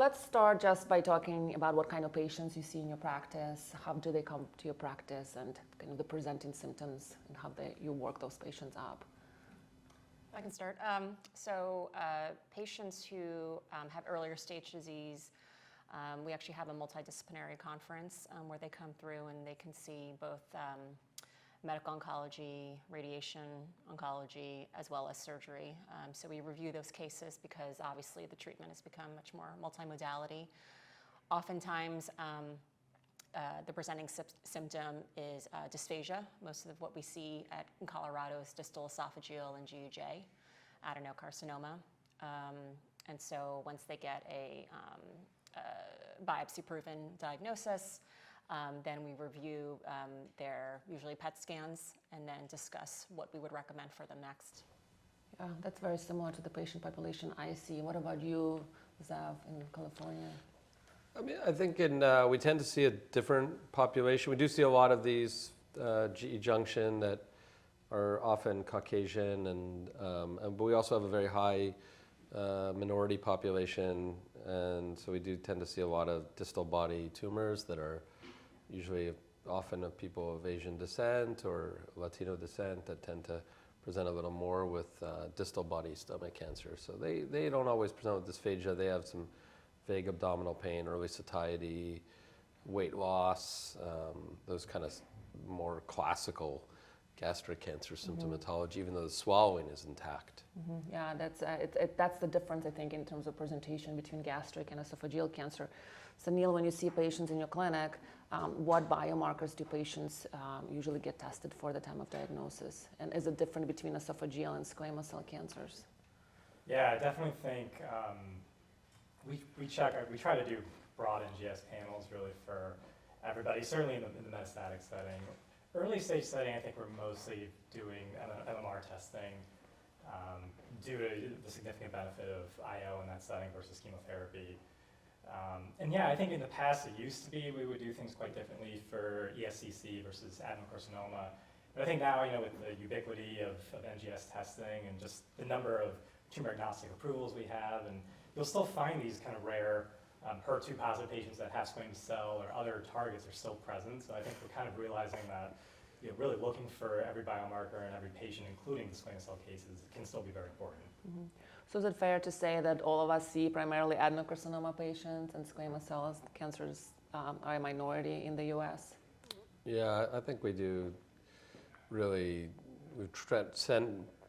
let's start just by talking about what kind of patients you see in your practice. How do they come to your practice, and kind of the presenting symptoms, and how you work those patients up? I can start. Patients who have earlier stage disease, we actually have a multidisciplinary conference where they come through and they can see both medical oncology, radiation oncology, as well as surgery. So we review those cases because obviously the treatment has become much more multimodality. Oftentimes, the presenting symptom is dysphagia. Most of what we see in Colorado is distal esophageal and GEJ, adenocarcinoma. And so once they get a biopsy-proven diagnosis, then we review their usually PET scans and then discuss what we would recommend for them next. Yeah, that's very similar to the patient population I see. What about you, Zev, in California? I mean, I think we tend to see a different population. We do see a lot of these GE junction that are often Caucasian, but we also have a very high minority population, and so we do tend to see a lot of distal body tumors that are usually often of people of Asian descent or Latino descent that tend to present a little more with distal body stomach cancer. So they don't always present with dysphagia. They have some vague abdominal pain, early satiety, weight loss, those kind of more classical gastric cancer symptomatology, even though the swallowing is intact. Yeah, that's the difference, I think, in terms of presentation between gastric and esophageal cancer. Suneel, when you see patients in your clinic, what biomarkers do patients usually get tested for at the time of diagnosis? And is it different between esophageal and squamous cell cancers? Yeah, I definitely think we try to do broad NGS panels really for everybody, certainly in the metastatic setting. Early stage setting, I think we're mostly doing MMR testing due to the significant benefit of IO in that setting versus chemotherapy. And yeah, I think in the past it used to be we would do things quite differently for ESCC versus adenocarcinoma. But I think now, with the ubiquity of NGS testing and just the number of tumor agnostic approvals we have, and you'll still find these kind of rare HER2 positive patients that have squamous cell or other targets are still present. So I think we're kind of realizing that really looking for every biomarker and every patient, including the squamous cell cases, can still be very important. So is it fair to say that all of us see primarily adenocarcinoma patients and squamous cell cancers are a minority in the U.S.? Yeah, I think we do really, we've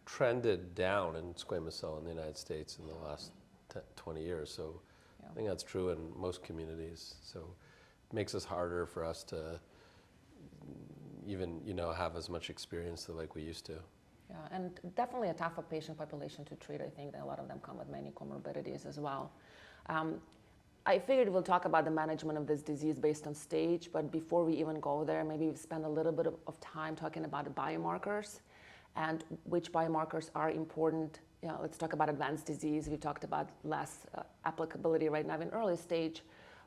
trended down in squamous cell in the United States in the last 20 years. So I think that's true in most communities. So it makes it harder for us to even, have as much experience like we used to. Yeah, and definitely a tougher patient population to treat. I think that a lot of them come with many comorbidities as well. I figured we'll talk about the management of this disease based on stage, but before we even go there, maybe we spend a little bit of time talking about the biomarkers and which biomarkers are important. Let's talk about advanced disease. We've talked about less applicability right now in early stage,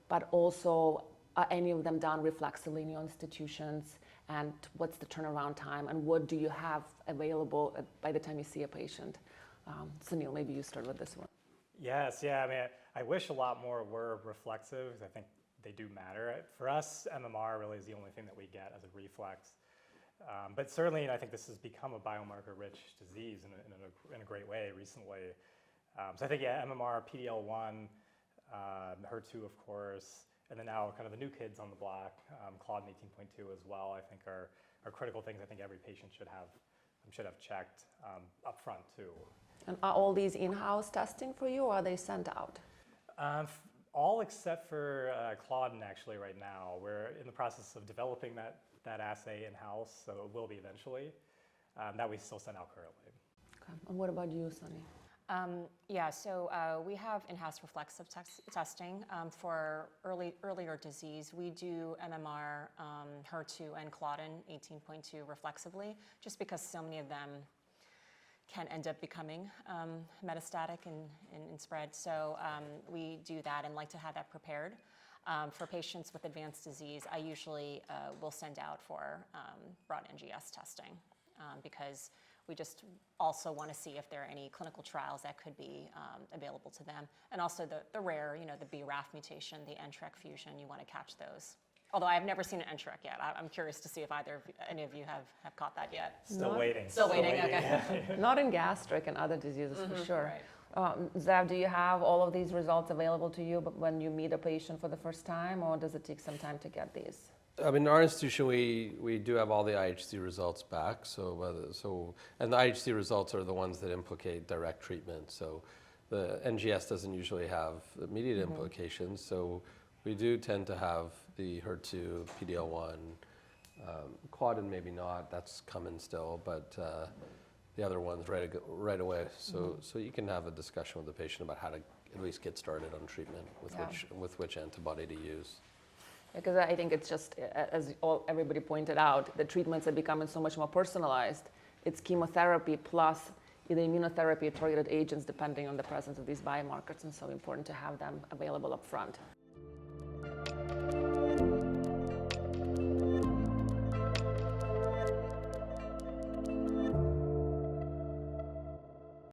but also are any of them done reflexively in your institutions, and what's the turnaround time, and what do you have available by the time you see a patient? Suneel, maybe you start with this one. Yes, yeah, I mean, I wish a lot more were reflexive, because I think they do matter. For us, MMR really is the only thing that we get as a reflex. But certainly, I think this has become a biomarker-rich disease in a great way recently. So I think, yeah, MMR, PD-L1, HER2, of course, and then now kind of the new kids on the block, Claudin 18.2 as well, I think are critical things I think every patient should have checked up front too. And are all these in-house testing for you, or are they sent out? All except for Claudin actually right now. We're in the process of developing that assay in-house, so it will be eventually. That we still send out currently. Okay. And what about you, Sunnie? So we have in-house reflexive testing for earlier disease. We do MMR, HER2, and Claudin 18.2 reflexively, just because so many of them can end up becoming metastatic and spread. So we do that and like to have that prepared. For patients with advanced disease, I usually will send out for broad NGS testing because We just also want to see if there are any clinical trials that could be available to them. And also the rare, the BRAF mutation, the NTRK fusion, you want to catch those. Although I've never seen an NTRK yet. I'm curious to see if any of you have caught that yet. Still waiting. Still waiting, okay. Not in gastric and other diseases for sure. Right. Zev, do you have all of these results available to you when you meet a patient for the first time, or does it take some time to get these? I mean, in our institution, we do have all the IHC results back. And the IHC results are the ones that implicate direct treatment. So the NGS doesn't usually have immediate implications. So we do tend to have the HER2, PD-L1, Claudin maybe not. That's coming still, but the other ones right away. So you can have a discussion with the patient about how to at least get started on treatment with which antibody to use. Because I think it's just, as everybody pointed out, the treatments are becoming so much more personalized. It's chemotherapy plus either immunotherapy or targeted agents, depending on the presence of these biomarkers, and so important to have them available up front.